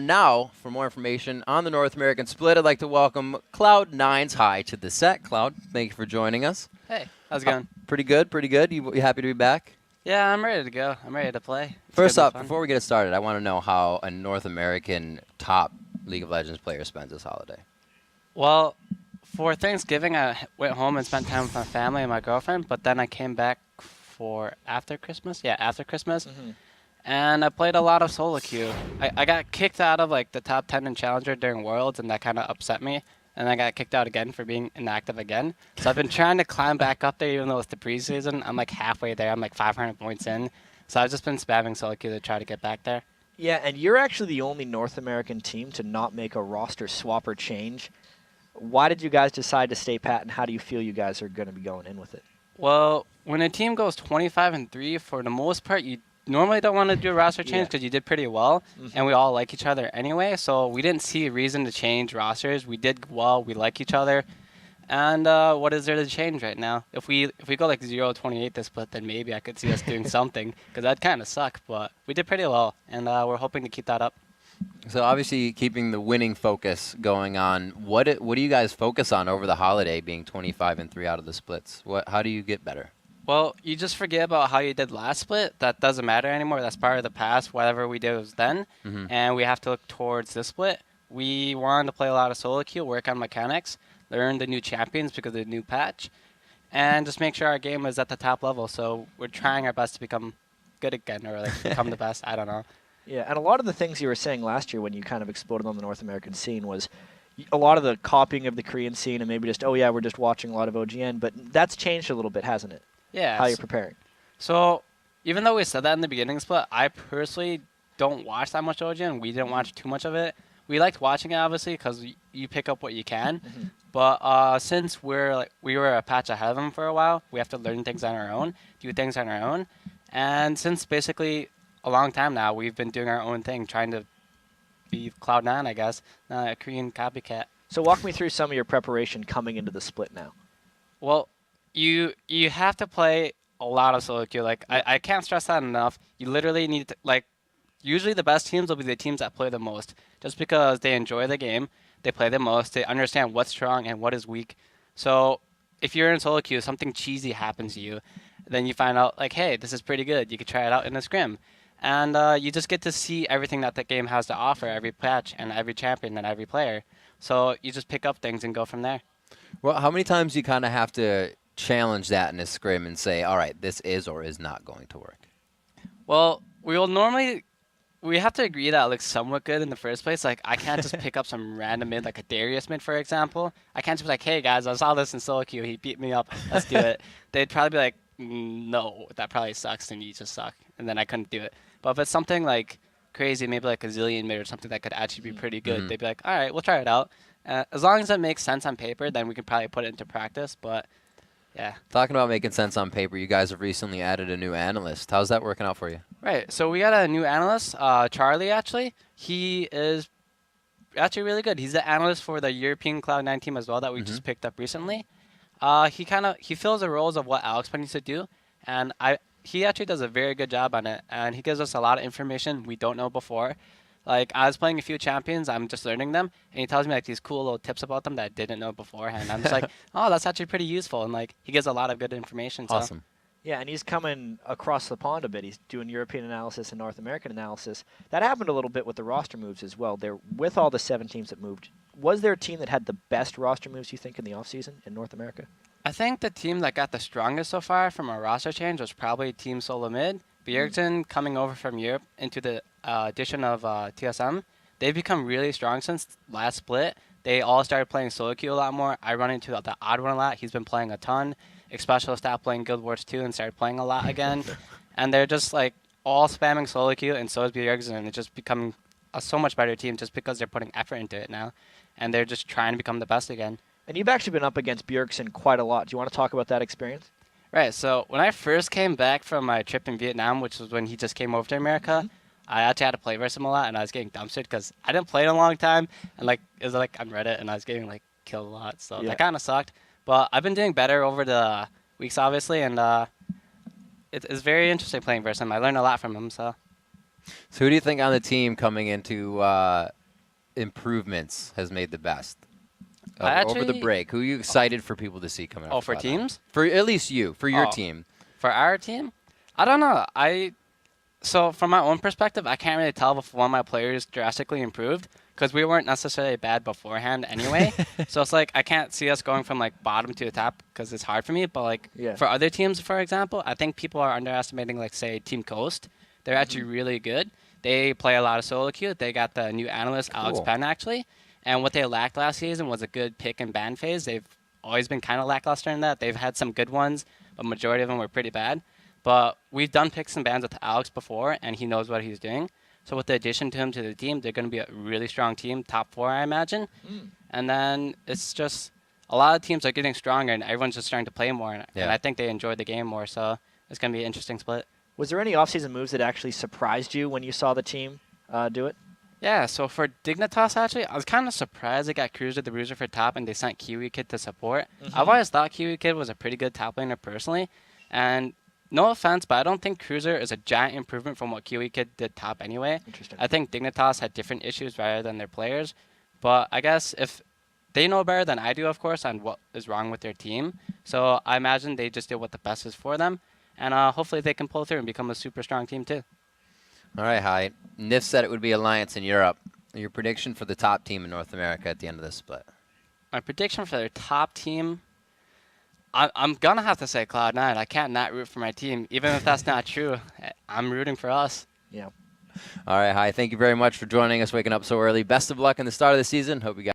Now, for more information on the North American split, I'd like to welcome Cloud9's High to the set. Cloud, thank you for joining us. Hey, how's it going? Pretty good, pretty good. You happy to be back? Yeah, I'm ready to go. I'm ready to play. First up, before we get started, I want to know how a North American top League of Legends player spends this holiday. Well, for Thanksgiving, I went home and spent time with my family and my girlfriend, but then I came back for after Christmas. Yeah, after Christmas. And I played a lot of solo queue. I got kicked out of like the top 10 in Challenger during Worlds, and that kind of upset me. And I got kicked out again for being inactive again. So I've been trying to climb back up there, even though it's the preseason. I'm like halfway there. I'm like 500 points in. So I've just been spamming solo queue to try to get back there. Yeah, and you're actually the only North American team to not make a roster swap or change. Why did you guys decide to stay pat, and how do you feel you guys are going to be going in with it? Well, when a team goes 25-3, for the most part, you normally don't want to do a roster change because you did pretty well, and we all like each other anyway, so we didn't see a reason to change rosters. We did well, we like each other, and what is there to change right now? If we go like 0-28 this split, then maybe I could see us doing something, because that'd kind of suck, but we did pretty well, and we're hoping to keep that up. So obviously keeping the winning focus going on, what do you guys focus on over the holiday, being 25-3 out of the splits? How do you get better? Well, you just forget about how you did last split. That doesn't matter anymore. That's part of the past. Whatever we did was then. And we have to look towards this split. We wanted to play a lot of solo queue, work on mechanics, learn the new champions because of the new patch, and just make sure our game is at the top level. So we're trying our best to become good again, or like become the best. I don't know. Yeah, and a lot of the things you were saying last year when you kind of exploded on the North American scene was a lot of the copying of the Korean scene and maybe just, oh yeah, we're just watching a lot of OGN, but that's changed a little bit, hasn't it? Yeah. How you're preparing. So even though we said that in the beginning split, I personally don't watch that much OGN. We didn't watch too much of it. We liked watching it, obviously, because you pick up what you can. But since we were a patch ahead of them for a while, we have to learn things on our own, do things on our own. And since basically a long time now, we've been doing our own thing, trying to be Cloud9, I guess, a Korean copycat. So walk me through some of your preparation coming into the split now. Well, you have to play a lot of solo queue. Like I can't stress that enough. You literally need to, like, usually the best teams will be the teams that play the most, just because they enjoy the game, they play the most, they understand what's strong and what is weak. So if you're in solo queue, something cheesy happens to you, then you find out like, hey, this is pretty good. You could try it out in a scrim. And you just get to see everything that the game has to offer, every patch and every champion and every player. So you just pick up things and go from there. Well, how many times do you kind of have to challenge that in a scrim and say, all right, this is or is not going to work? Well, we have to agree that it looks somewhat good in the first place. Like, I can't just pick up some random mid, like a Darius mid, for example. I can't just be like, hey, guys, I saw this in solo queue. He beat me up. Let's do it. They'd probably be like, no, that probably sucks, and you just suck. And then I couldn't do it. But if it's something like crazy, maybe like a Zillion mid or something that could actually be pretty good, they'd be like, all right, we'll try it out. As long as it makes sense on paper, then we can probably put it into practice. But yeah. Talking about making sense on paper, you guys have recently added a new analyst. How's that working out for you? Right. So we got a new analyst, Charlie, actually. He is actually really good. He's the analyst for the European Cloud9 team as well that we just picked up recently. He fills the roles of what Alex used to do, and he actually does a very good job on it, and he gives us a lot of information we don't know before. Like, I was playing a few champions, I'm just learning them, and he tells me like these cool little tips about them that I didn't know beforehand. I'm just like, oh, that's actually pretty useful, and like he gives a lot of good information. So. Awesome. Yeah, and he's coming across the pond a bit. He's doing European analysis and North American analysis. That happened a little bit with the roster moves as well. There, with all the 7 teams that moved, was there a team that had the best roster moves, you think, in the offseason in North America? I think the team that got the strongest so far from a roster change was probably Team Solo Mid. Bjergsen coming over from Europe into the addition of TSM. They've become really strong since last split. They all started playing solo queue a lot more. I run into the odd one a lot. He's been playing a ton. Xpecial stopped playing Guild Wars 2 and started playing a lot again. And they're just like all spamming solo queue, and so is Bjergsen. And it's just becoming a so much better team just because they're putting effort into it now. And they're just trying to become the best again. And you've actually been up against Bjergsen quite a lot. Do you want to talk about that experience? Right, so when I first came back from my trip in Vietnam, which was when he just came over to America, I actually had to play versus him a lot, and I was getting dumpstered because I didn't play in a long time, and like it was like on Reddit, and I was getting like killed a lot, so that kind of sucked. But I've been doing better over the weeks, obviously, and it's very interesting playing versus him. I learned a lot from him, so. So who do you think on the team coming into improvements has made the best over the break? Who are you excited for people to see coming up? Oh, for teams? For at least you, for your team. For our team? I don't know. So from my own perspective, I can't really tell if one of my players drastically improved because we weren't necessarily bad beforehand anyway. So it's like I can't see us going from like bottom to the top because it's hard for me. But like for other teams, for example, I think people are underestimating like say Team Coast. They're actually really good. They play a lot of solo queue. They got the new analyst Alex Penn actually, and what they lacked last season was a good pick and ban phase. They've always been kind of lackluster in that. They've had some good ones, but majority of them were pretty bad. But we've done picks and bans with Alex before, and he knows what he's doing. So with the addition to him to the team, they're going to be a really strong team, top 4, I imagine. And then it's just a lot of teams are getting stronger, and everyone's just starting to play more. And I think they enjoy the game more, so it's going to be an interesting split. Was there any offseason moves that actually surprised you when you saw the team do it? Yeah, so for Dignitas, actually, I was kind of surprised they got Cruiser the Bruiser for top, and they sent Kiwi Kid to support. I've always thought Kiwi Kid was a pretty good top laner personally, and no offense, but I don't think Cruiser is a giant improvement from what Kiwi Kid did top anyway. Interesting. I think Dignitas had different issues rather than their players. But I guess if they know better than I do, of course, on what is wrong with their team. So I imagine they just did what the best is for them. And hopefully they can pull through and become a super strong team too. All right, Hi. Nif said it would be Alliance in Europe. Your prediction for the top team in North America at the end of this split? My prediction for their top team, I'm going to have to say Cloud9. I can't not root for my team. Even if that's not true, I'm rooting for us. Yeah. All right, Hi. Thank you very much for joining us, waking up so early. Best of luck in the start of the season. Hope you guys